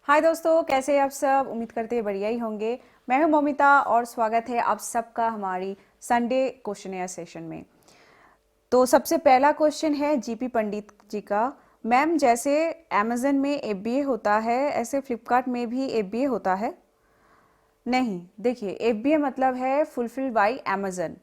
हाय दोस्तों, कैसे हैं आप सब। उम्मीद करते हैं बढ़िया ही होंगे। मैं हूं मोमिता और स्वागत है आप सबका हमारी संडे क्वेश्चन सेशन में। तो सबसे पहला क्वेश्चन है जीपी पंडित जी का। मैम, जैसे अमेजन में एफबीए होता है ऐसे फ्लिपकार्ट में भी एफबीए होता है? नहीं, देखिए, एफबीए मतलब है फुलफिल्ड बाय अमेजन।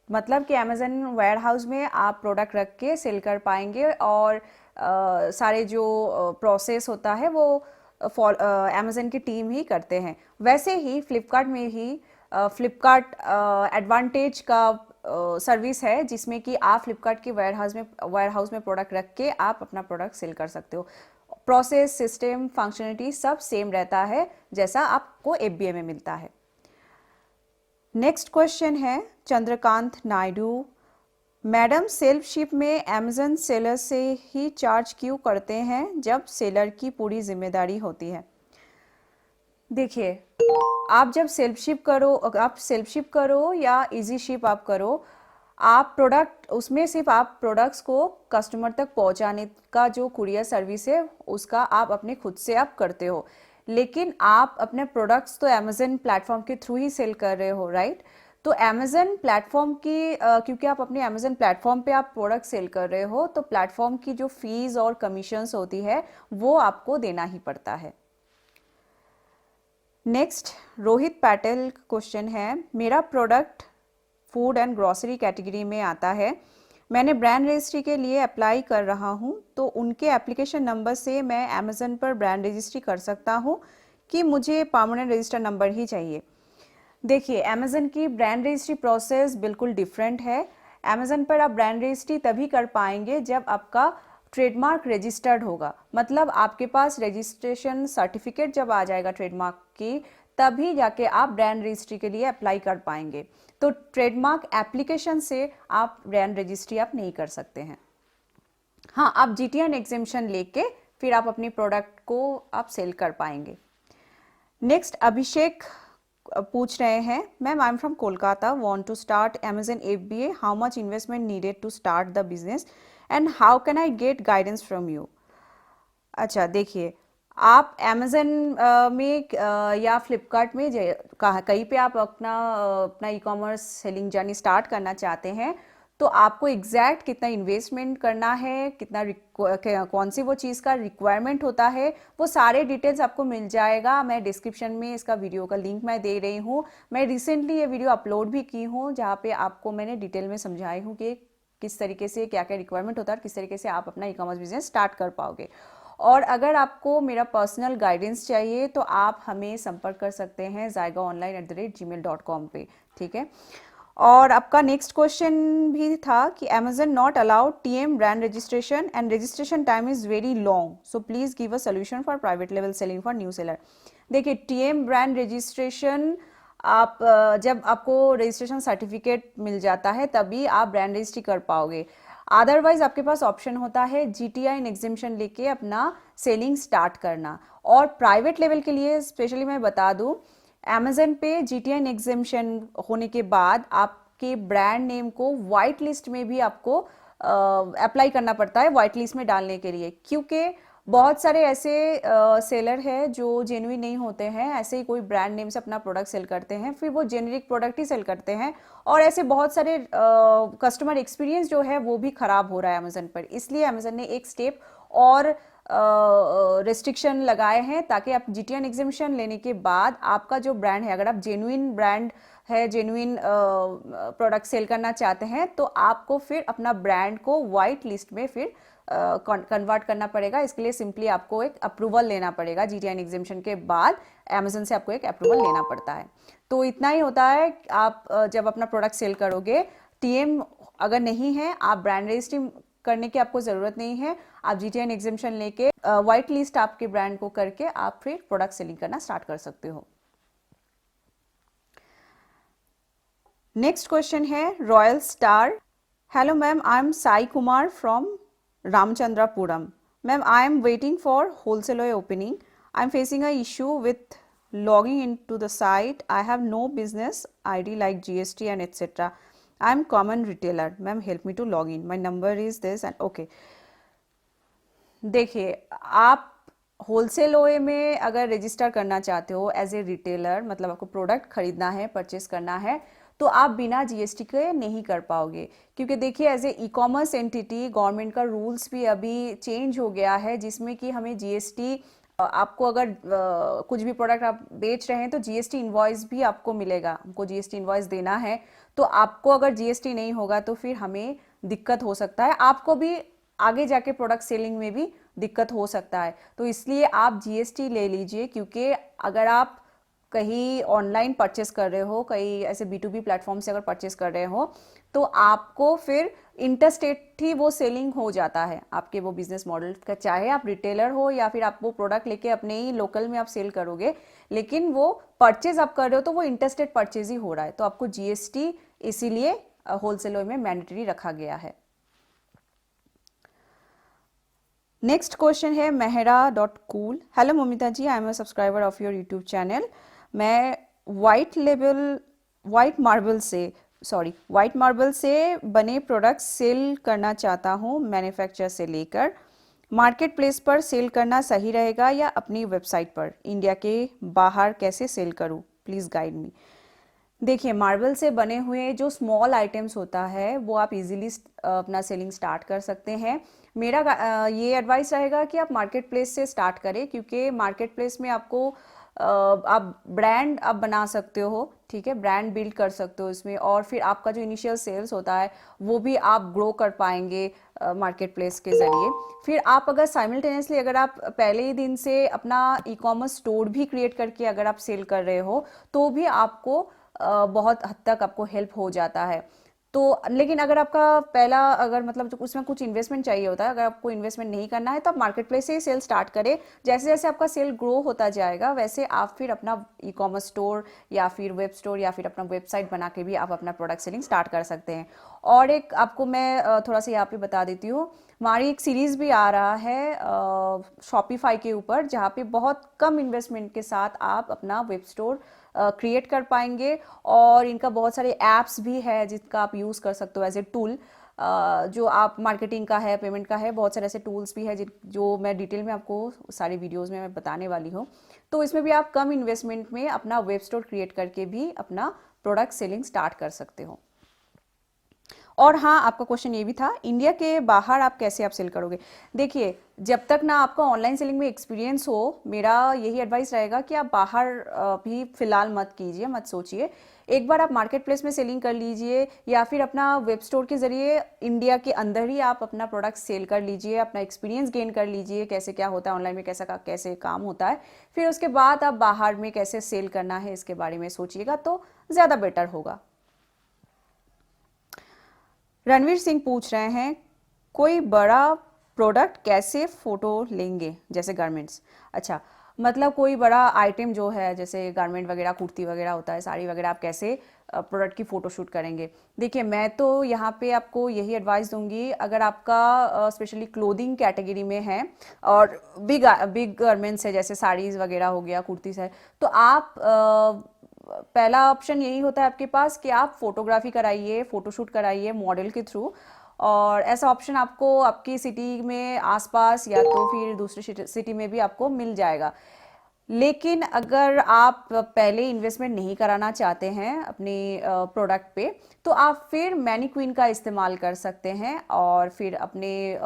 मतलब कि अमेजन वेयर हाउस में आप प्रोडक्ट रख के सेल कर पाएंगे और सारे जो प्रोसेस होता है वो अमेजन की टीम ही करते हैं। वैसे ही फ्लिपकार्ट में ही फ्लिपकार्ट एडवांटेज का सर्विस है, जिसमें कि आप फ्लिपकार्ट के वेयर हाउस में प्रोडक्ट रख के आप अपना प्रोडक्ट सेल कर सकते हो। प्रोसेस, सिस्टम, फंक्शनलिटी सब सेम रहता है जैसा आपको एफबीए में मिलता है। नेक्स्ट क्वेश्चन है Chandrakant Naidu. Madam, self ship में अमेजन सेलर से ही चार्ज क्यों करते हैं जब सेलर की पूरी जिम्मेदारी होती है? देखिए, आप सेल्फ शिप करो या इजी शिप आप करो, आप प्रोडक्ट उसमें सिर्फ आप प्रोडक्ट्स को कस्टमर तक पहुंचाने का जो कुरियर सर्विस है उसका आप अपने खुद से आप करते हो। लेकिन आप अपने प्रोडक्ट्स तो अमेजन प्लेटफॉर्म के थ्रू ही सेल कर रहे हो, राइट? तो अमेजन प्लेटफॉर्म की क्योंकि आप अपने अमेजन प्लेटफॉर्म पे आप प्रोडक्ट सेल कर रहे हो, तो प्लेटफॉर्म की जो फीस और कमीशंस होती है वो आपको देना ही पड़ता है। नेक्स्ट, रोहित पैटेल क्वेश्चन है। मेरा product food and grocery category में आता है। मैंने ब्रांड रजिस्ट्री के लिए अप्लाई कर रहा हूँ, तो उनके एप्लीकेशन नंबर से मैं अमेजन पर ब्रांड रजिस्ट्री कर सकता हूँ कि मुझे परमानेंट रजिस्टर नंबर ही चाहिए? देखिए, अमेजन की ब्रांड रजिस्ट्री प्रोसेस बिल्कुल डिफरेंट है। अमेजन पर आप ब्रांड रजिस्ट्री तभी कर पाएंगे जब आपका ट्रेडमार्क रजिस्टर्ड होगा। मतलब आपके पास रजिस्ट्रेशन सर्टिफिकेट जब आ जाएगा ट्रेडमार्क की, तभी जाके आप ब्रांड रजिस्ट्री के लिए अप्लाई कर पाएंगे। तो ट्रेडमार्क एप्लीकेशन से आप ब्रांड रजिस्ट्री आप नहीं कर सकते हैं। हाँ, आप जीटीएन एग्जेम्पशन लेके फिर आप अपने प्रोडक्ट को आप सेल कर पाएंगे। नेक्स्ट, अभिषेक पूछ रहे हैं, ma'am I am from Kolkata, want to start Amazon FBA, how much investment needed to start the business and how can I get guidance from you? अच्छा, देखिए, आप अमेजन में या फ्लिपकार्ट में कहाँ कहीं पे आप अपना e commerce selling journey start करना चाहते हैं, तो आपको एग्जैक्ट कितना इन्वेस्टमेंट करना है, कौन सी वो चीज़ का रिक्वायरमेंट होता है, वो सारे डिटेल्स आपको मिल जाएगा। मैं डिस्क्रिप्शन में इसका वीडियो का लिंक मैं दे रही हूँ। मैं रिसेंटली ये वीडियो अपलोड भी की हूँ जहाँ पे आपको मैंने डिटेल में समझाई हूँ कि किस तरीके से क्या क्या रिक्वायरमेंट होता है और किस तरीके से आप अपना ई कॉमर्स बिजनेस स्टार्ट कर पाओगे। और अगर आपको मेरा पर्सनल गाइडेंस चाहिए तो आप हमें संपर्क कर सकते हैं zygaonline@gmail.com पे। ठीक है। और आपका नेक्स्ट क्वेश्चन भी था कि Amazon not allowed TM brand registration and registration time is very long, so please give a solution for private level selling for new seller. देखिए, टीएम ब्रांड रजिस्ट्रेशन आप जब आपको रजिस्ट्रेशन सर्टिफिकेट मिल जाता है तभी आप ब्रांड रजिस्ट्री कर पाओगे। अदरवाइज आपके पास ऑप्शन होता है जीटीआई इन एग्जिम्पशन लेके अपना सेलिंग स्टार्ट करना। और प्राइवेट लेवल के लिए स्पेशली मैं बता दूं, अमेजन पे जीटीआई इन एग्जिम्पशन होने के बाद आपके ब्रांड नेम को वाइट लिस्ट में भी आपको अप्लाई करना पड़ता है, वाइट लिस्ट में डालने के लिए। क्योंकि बहुत सारे ऐसे सेलर हैं जो जेन्युइन नहीं होते हैं, ऐसे ही कोई ब्रांड नेम से अपना प्रोडक्ट सेल करते हैं, फिर वो जेनेरिक प्रोडक्ट ही सेल करते हैं। और ऐसे बहुत सारे कस्टमर एक्सपीरियंस जो है वो भी खराब हो रहा है अमेजन पर। इसलिए अमेजन ने एक स्टेप और रेस्ट्रिक्शन लगाए हैं, ताकि आप जीटीएन एग्जिबिशन लेने के बाद आपका जो ब्रांड है, अगर आप जेन्युइन ब्रांड है, जेन्युइन प्रोडक्ट सेल करना चाहते हैं, तो आपको फिर अपना ब्रांड को वाइट लिस्ट में फिर कन्वर्ट करना पड़ेगा। इसके लिए सिंपली आपको एक अप्रूवल लेना पड़ेगा। जीटीएन एग्जिबिशन के बाद अमेजन से आपको एक अप्रूवल लेना पड़ता है। तो इतना ही होता है। आप जब अपना प्रोडक्ट सेल करोगे, टीएम अगर नहीं है, आप ब्रांड रजिस्ट्री करने की आपको जरूरत नहीं है। आप जीटीएन एग्जिबिशन लेके व्हाइट लिस्ट आपके ब्रांड को करके आप फिर प्रोडक्ट सेलिंग करना स्टार्ट कर सकते हो। नेक्स्ट क्वेश्चन है royal star. Hello ma'am, I M Sai Kumar from Ramachandrapuram. Ma'am, I am waiting for wholesaler opening. I am facing a issue with logging into the site. I have no business ID like GST and etc. I am common retailer. Ma'am, help me to log in. My number is this and okay. देखिए, आप wholesale ओए में अगर register करना चाहते हो as a retailer, मतलब आपको प्रोडक्ट खरीदना है, परचेस करना है, तो आप बिना जीएसटी के नहीं कर पाओगे। क्योंकि देखिए as a e commerce entity government का रूल्स भी अभी चेंज हो गया है, जिसमें कि हमें जीएसटी, आपको अगर कुछ भी प्रोडक्ट आप बेच रहे हैं तो जीएसटी इनवॉइस भी आपको मिलेगा, हमको जीएसटी इनवॉइस देना है। तो आपको अगर जीएसटी नहीं होगा तो फिर हमें दिक्कत हो सकता है, आपको भी आगे जाके प्रोडक्ट सेलिंग में भी दिक्कत हो सकता है। तो इसलिए आप जीएसटी ले लीजिए, क्योंकि अगर आप कहीं ऑनलाइन परचेस कर रहे हो, कहीं ऐसे B2B प्लेटफॉर्म से अगर परचेस कर रहे हो, तो आपको फिर इंटरस्टेट ही वो सेलिंग हो जाता है आपके वो बिजनेस मॉडल का, चाहे आप रिटेलर हो या फिर आप वो प्रोडक्ट लेके अपने ही लोकल में आप सेल करोगे, लेकिन वो परचेज आप कर रहे हो तो वो इंटरस्टेट परचेज ही हो रहा है। तो आपको जीएसटी इसीलिए होलसेल में मैंडेटरी रखा गया है। नेक्स्ट क्वेश्चन है मेहरा.cool। Hello Momita ji, I am a subscriber of your YouTube channel. मैं वाइट मार्बल से बने प्रोडक्ट्स सेल करना चाहता हूँ, मैन्युफैक्चरर से लेकर। मार्केट प्लेस पर सेल करना सही रहेगा या अपनी वेबसाइट पर? इंडिया के बाहर कैसे सेल करूँ, प्लीज़ गाइड मी। देखिए, मार्बल से बने हुए जो स्मॉल आइटम्स होता है वो आप इजीली अपना सेलिंग स्टार्ट कर सकते हैं। मेरा ये एडवाइस रहेगा कि आप मार्केट प्लेस से स्टार्ट करें, क्योंकि मार्केट प्लेस में आपको आप ब्रांड आप बना सकते हो, ठीक है, ब्रांड बिल्ड कर सकते हो इसमें, और फिर आपका जो इनिशियल सेल्स होता है वो भी आप ग्रो कर पाएंगे मार्केट प्लेस के ज़रिए। फिर आप अगर साइमल्टेनियसली अगर आप पहले ही दिन से अपना ई कॉमर्स स्टोर भी क्रिएट करके अगर आप सेल कर रहे हो तो भी आपको बहुत हद तक आपको हेल्प हो जाता है। तो लेकिन अगर आपका पहला अगर मतलब उसमें कुछ इन्वेस्टमेंट चाहिए होता है, अगर आपको इन्वेस्टमेंट नहीं करना है तो आप मार्केट प्लेस से ही सेल स्टार्ट करें। जैसे जैसे आपका सेल ग्रो होता जाएगा वैसे आप फिर अपना ई कॉमर्स स्टोर या फिर वेब स्टोर या फिर अपना वेबसाइट बना के भी आप अपना प्रोडक्ट सेलिंग स्टार्ट कर सकते हैं। और एक आपको मैं थोड़ा सा यहाँ पे बता देती हूँ, हमारी एक सीरीज़ भी आ रहा है शॉपिफाई के ऊपर, जहाँ पे बहुत कम इन्वेस्टमेंट के साथ आप अपना वेब स्टोर क्रिएट कर पाएंगे। और इनका बहुत सारे ऐप्स भी है जिसका आप यूज़ कर सकते हो एज ए टूल, जो आप मार्केटिंग का है, पेमेंट का है, बहुत सारे ऐसे टूल्स भी है जो मैं डिटेल में आपको सारे वीडियोस में मैं बताने वाली हूँ। तो इसमें भी आप कम इन्वेस्टमेंट में अपना वेब स्टोर क्रिएट करके भी अपना प्रोडक्ट सेलिंग स्टार्ट कर सकते हो। और हाँ, आपका क्वेश्चन ये भी था, इंडिया के बाहर आप कैसे आप सेल करोगे। देखिए, जब तक ना आपका ऑनलाइन सेलिंग में एक्सपीरियंस हो, मेरा यही एडवाइस रहेगा कि आप बाहर भी फिलहाल मत कीजिए, मत सोचिए। एक बार आप मार्केट प्लेस में सेलिंग कर लीजिए या फिर अपना वेब स्टोर के जरिए इंडिया के अंदर ही आप अपना प्रोडक्ट सेल कर लीजिए, अपना एक्सपीरियंस गेन कर लीजिए, कैसे क्या होता है ऑनलाइन में, कैसे काम होता है। फिर उसके बाद आप बाहर में कैसे सेल करना है इसके बारे में सोचिएगा तो ज़्यादा बेटर होगा। रणवीर सिंह पूछ रहे हैं, कोई बड़ा प्रोडक्ट कैसे फ़ोटो लेंगे, जैसे गारमेंट्स। अच्छा, मतलब कोई बड़ा आइटम जो है जैसे गारमेंट वगैरह, कुर्ती वगैरह होता है, साड़ी वगैरह, आप कैसे प्रोडक्ट की फ़ोटो शूट करेंगे। देखिए, मैं तो यहाँ पे आपको यही एडवाइस दूंगी, अगर आपका स्पेशली क्लोथिंग कैटेगरी में है और बिग गारमेंट्स है जैसे साड़ीज़ वगैरह हो गया, कुर्तीज़ है, तो आप पहला ऑप्शन यही होता है आपके पास कि आप फोटोग्राफी कराइए, फोटोशूट कराइए मॉडल के थ्रू। और ऐसा ऑप्शन आपको आपकी सिटी में आसपास या तो फिर दूसरी सिटी में भी आपको मिल जाएगा। लेकिन अगर आप पहले इन्वेस्टमेंट नहीं कराना चाहते हैं अपने प्रोडक्ट पे, तो आप फिर मैनीक्वीन का इस्तेमाल कर सकते हैं, और फिर अपने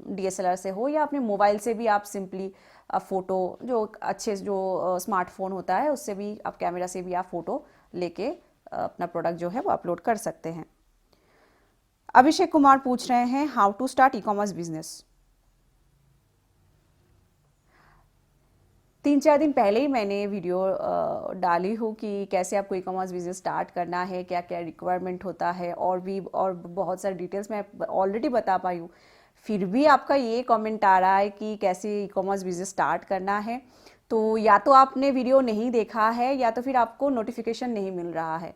डीएसएलआर से हो या अपने मोबाइल से भी आप सिंपली फ़ोटो, जो अच्छे जो स्मार्टफोन होता है उससे भी आप, कैमरा से भी आप फ़ोटो लेके अपना प्रोडक्ट जो है वो अपलोड कर सकते हैं। अभिषेक कुमार पूछ रहे हैं, how to start e commerce business. 3-4 दिन पहले ही मैंने वीडियो डाली हूँ कि कैसे आपको ई कॉमर्स बिजनेस स्टार्ट करना है, क्या क्या रिक्वायरमेंट होता है, और बहुत सारे डिटेल्स मैं ऑलरेडी बता पाई हूँ। फिर भी आपका ये कमेंट आ रहा है कि कैसे ई कॉमर्स बिजनेस स्टार्ट करना है, तो या तो आपने वीडियो नहीं देखा है या तो फिर आपको नोटिफिकेशन नहीं मिल रहा है।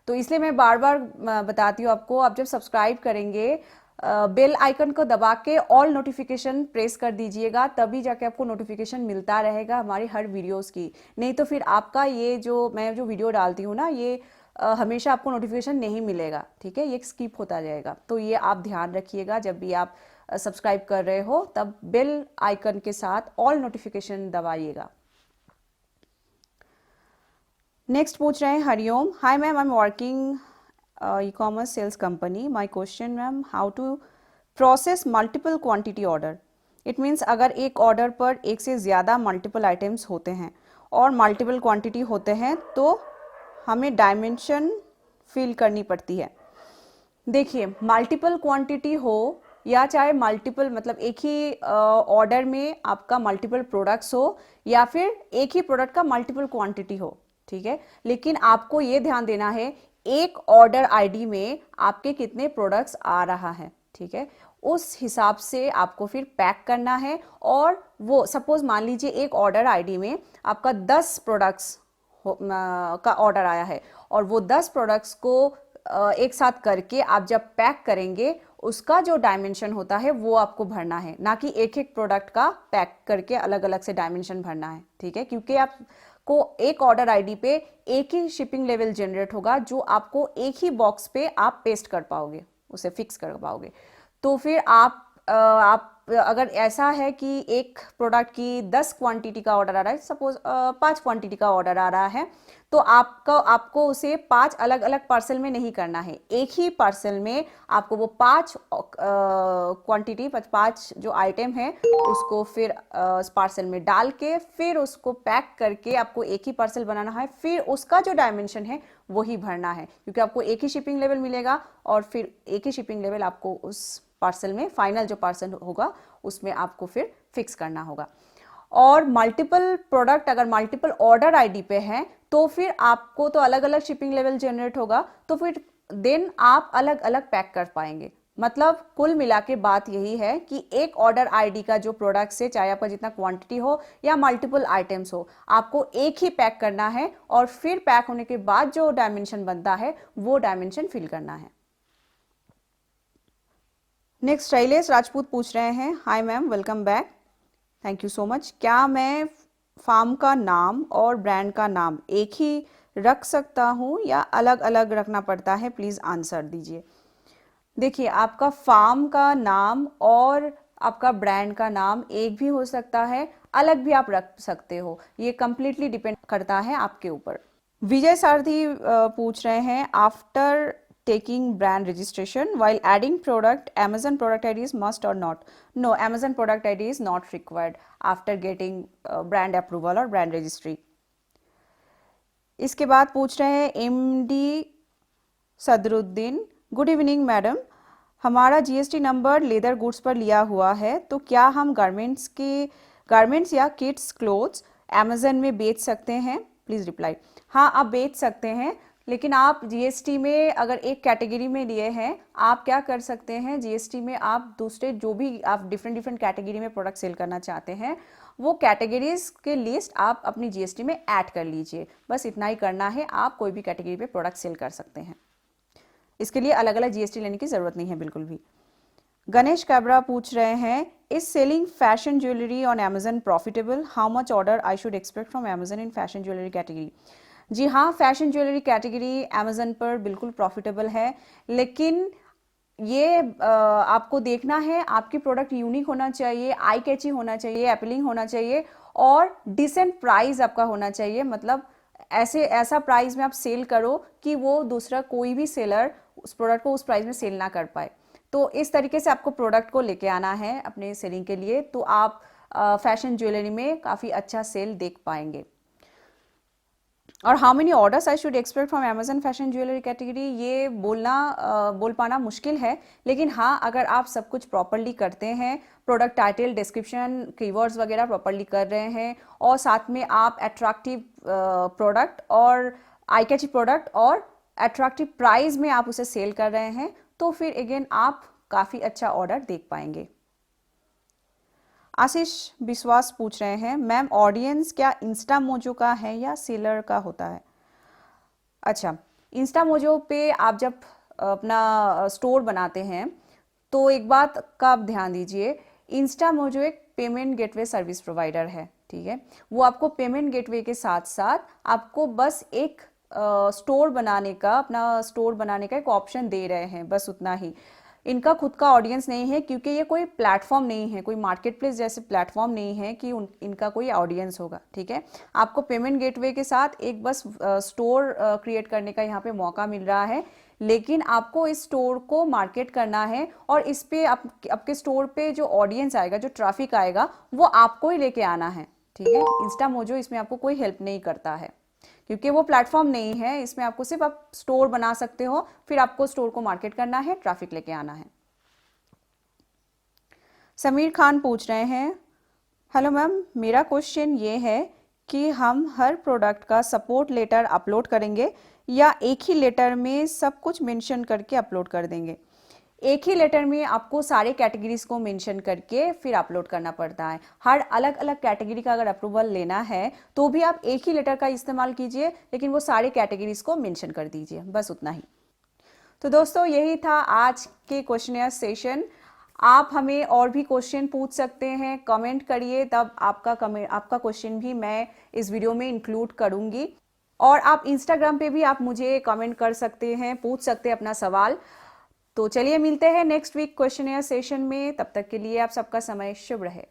तो इसलिए मैं बार बार बताती हूँ आपको, आप जब सब्सक्राइब करेंगे बेल आइकन को दबा के ऑल नोटिफिकेशन प्रेस कर दीजिएगा, तभी जाके आपको नोटिफिकेशन मिलता रहेगा हमारी हर वीडियोस की। नहीं तो फिर आपका ये जो मैं जो वीडियो डालती हूँ ना, ये हमेशा आपको नोटिफिकेशन नहीं मिलेगा, ठीक है, ये स्किप होता जाएगा। तो ये आप ध्यान रखिएगा जब भी आप सब्सक्राइब कर रहे हो तब बेल आइकन के साथ ऑल नोटिफिकेशन दबाइएगा। नेक्स्ट पूछ रहे हैं Hariom, hi ma'am, I am working ecommerce sales company. My question ma'am, how to process multiple quantity order. It means अगर एक ऑर्डर पर एक से ज़्यादा मल्टीपल आइटम्स होते हैं और मल्टीपल क्वांटिटी होते हैं तो हमें डायमेंशन फिल करनी पड़ती है। देखिए, मल्टीपल क्वांटिटी हो या चाहे मल्टीपल मतलब एक ही ऑर्डर में आपका मल्टीपल प्रोडक्ट्स हो या फिर एक ही प्रोडक्ट का मल्टीपल क्वांटिटी हो, ठीक है, लेकिन आपको ये ध्यान देना है एक ऑर्डर आईडी में आपके कितने प्रोडक्ट्स आ रहा है, ठीक है, उस हिसाब से आपको फिर पैक करना है। और वो सपोज मान लीजिए एक ऑर्डर आईडी में आपका 10 प्रोडक्ट्स का ऑर्डर आया है और वो 10 प्रोडक्ट्स को एक साथ करके आप जब पैक करेंगे उसका जो डायमेंशन होता है वो आपको भरना है, ना कि एक एक प्रोडक्ट का पैक करके अलग अलग से डायमेंशन भरना है, ठीक है, क्योंकि आपको एक ऑर्डर आईडी पे एक ही शिपिंग लेवल जनरेट होगा जो आपको एक ही बॉक्स पे आप पेस्ट कर पाओगे, उसे फिक्स कर पाओगे। तो फिर आप अगर ऐसा है कि एक प्रोडक्ट की 10 क्वांटिटी का ऑर्डर आ रहा है, सपोज 5 क्वांटिटी का ऑर्डर आ रहा है, तो आपको उसे 5 अलग अलग पार्सल में नहीं करना है, एक ही पार्सल में आपको वो 5 क्वांटिटी 5 जो आइटम है उसको फिर पार्सल में डाल के फिर उसको पैक करके आपको एक ही पार्सल बनाना है, फिर उसका जो डायमेंशन है वही भरना है, क्योंकि आपको एक ही शिपिंग लेवल मिलेगा और फिर एक ही शिपिंग लेवल आपको उस पार्सल में फाइनल जो पार्सल होगा उसमें आपको फिर फिक्स करना होगा। और मल्टीपल प्रोडक्ट अगर मल्टीपल ऑर्डर आईडी पे है तो फिर आपको तो अलग अलग शिपिंग लेवल जनरेट होगा, तो फिर देन आप अलग अलग पैक कर पाएंगे। मतलब कुल मिला के बात यही है कि एक ऑर्डर आईडी का जो प्रोडक्ट है, चाहे आपका जितना क्वांटिटी हो या मल्टीपल आइटम्स हो, आपको एक ही पैक करना है और फिर पैक होने के बाद जो डायमेंशन बनता है वो डायमेंशन फिल करना है। नेक्स्ट शैलेश राजपूत पूछ रहे हैं, hi ma'am, welcome back, thank you so much. क्या मैं फार्म का नाम और ब्रांड का नाम एक ही रख सकता हूँ या अलग अलग रखना पड़ता है, प्लीज़ आंसर दीजिए। देखिए, आपका फार्म का नाम और आपका ब्रांड का नाम एक भी हो सकता है, अलग भी आप रख सकते हो, ये कंप्लीटली डिपेंड करता है आपके ऊपर। विजय सारथी पूछ रहे हैं, after taking brand registration while adding product, Amazon product ID is must or not? No, Amazon product ID is not required after getting brand approval or brand registry. इसके बाद पूछ रहे हैं MD Sadruddin, good evening madam, हमारा GST number leather goods पर लिया हुआ है, तो क्या हम गारमेंट्स या किड्स क्लोथ्स अमेजन में बेच सकते हैं? Please reply. हाँ, आप बेच सकते हैं, लेकिन आप जीएसटी में अगर एक कैटेगरी में लिए हैं, आप क्या कर सकते हैं, जीएसटी में आप दूसरे जो भी आप डिफरेंट कैटेगरी में प्रोडक्ट सेल करना चाहते हैं वो कैटेगरीज के लिस्ट आप अपनी जीएसटी में ऐड कर लीजिए, बस इतना ही करना है, आप कोई भी कैटेगरी पे प्रोडक्ट सेल कर सकते हैं, इसके लिए अलग अलग जीएसटी लेने की ज़रूरत नहीं है बिल्कुल भी। गणेश काबरा पूछ रहे हैं, is selling fashion jewellery on Amazon profitable? How much order I should expect from Amazon in fashion jewellery category? जी हाँ, फैशन ज्वेलरी कैटेगरी अमेजन पर बिल्कुल प्रॉफिटेबल है, लेकिन ये आपको देखना है, आपकी प्रोडक्ट यूनिक होना चाहिए, आई कैची होना चाहिए, अपीलिंग होना चाहिए और डिसेंट प्राइस आपका होना चाहिए। मतलब ऐसा प्राइस में आप सेल करो कि वो दूसरा कोई भी सेलर उस प्रोडक्ट को उस प्राइस में सेल ना कर पाए। तो इस तरीके से आपको प्रोडक्ट को लेके आना है अपने सेलिंग के लिए, तो आप फैशन ज्वेलरी में काफ़ी अच्छा सेल देख पाएंगे। और how many orders I should expect from Amazon fashion jewellery category, ये बोल पाना मुश्किल है, लेकिन हाँ, अगर आप सब कुछ प्रॉपरली करते हैं, प्रोडक्ट टाइटल, डिस्क्रिप्शन, कीवर्ड्स वगैरह प्रॉपरली कर रहे हैं और साथ में आप अट्रैक्टिव प्रोडक्ट और आई कैची प्रोडक्ट और अट्रैक्टिव प्राइस में आप उसे सेल कर रहे हैं, तो फिर अगेन आप काफ़ी अच्छा ऑर्डर देख पाएंगे। आशीष विश्वास पूछ रहे हैं, मैम ऑडियंस क्या इंस्टा मोजो का है या सेलर का होता है? अच्छा, इंस्टा मोजो पे आप जब अपना स्टोर बनाते हैं तो एक बात का आप ध्यान दीजिए, इंस्टा मोजो एक पेमेंट गेटवे सर्विस प्रोवाइडर है, ठीक है, वो आपको पेमेंट गेटवे के साथ साथ आपको बस एक स्टोर बनाने का, अपना स्टोर बनाने का एक ऑप्शन दे रहे हैं, बस उतना ही। इनका खुद का ऑडियंस नहीं है, क्योंकि ये कोई प्लेटफॉर्म नहीं है, कोई मार्केट प्लेस जैसे प्लेटफॉर्म नहीं है कि इनका कोई ऑडियंस होगा। ठीक है, आपको पेमेंट गेटवे के साथ एक बस स्टोर क्रिएट करने का यहाँ पे मौका मिल रहा है, लेकिन आपको इस स्टोर को मार्केट करना है और इस पे आपके स्टोर पे जो ऑडियंस आएगा, जो ट्रैफिक आएगा, वो आपको ही लेके आना है। ठीक है, इंस्टामोजो इसमें आपको कोई हेल्प नहीं करता है, क्योंकि वो प्लेटफॉर्म नहीं है। इसमें आपको सिर्फ आप स्टोर बना सकते हो, फिर आपको स्टोर को मार्केट करना है, ट्रैफिक लेके आना है। समीर खान पूछ रहे हैं, हेलो मैम, मेरा क्वेश्चन ये है कि हम हर प्रोडक्ट का सपोर्ट लेटर अपलोड करेंगे या एक ही लेटर में सब कुछ मेंशन करके अपलोड कर देंगे? एक ही लेटर में आपको सारे कैटेगरीज को मेंशन करके फिर अपलोड करना पड़ता है। हर अलग अलग कैटेगरी का अगर अप्रूवल लेना है तो भी आप एक ही लेटर का इस्तेमाल कीजिए, लेकिन वो सारे कैटेगरीज को मेंशन कर दीजिए, बस उतना ही। तो दोस्तों, यही था आज के क्वेश्चन सेशन। आप हमें और भी क्वेश्चन पूछ सकते हैं, कमेंट करिए, तब आपका क्वेश्चन भी मैं इस वीडियो में इंक्लूड करूंगी। और आप इंस्टाग्राम पे भी आप मुझे कमेंट कर सकते हैं, पूछ सकते हैं अपना सवाल। तो चलिए मिलते हैं नेक्स्ट वीक क्वेश्चन सेशन में, तब तक के लिए आप सबका समय शुभ रहे।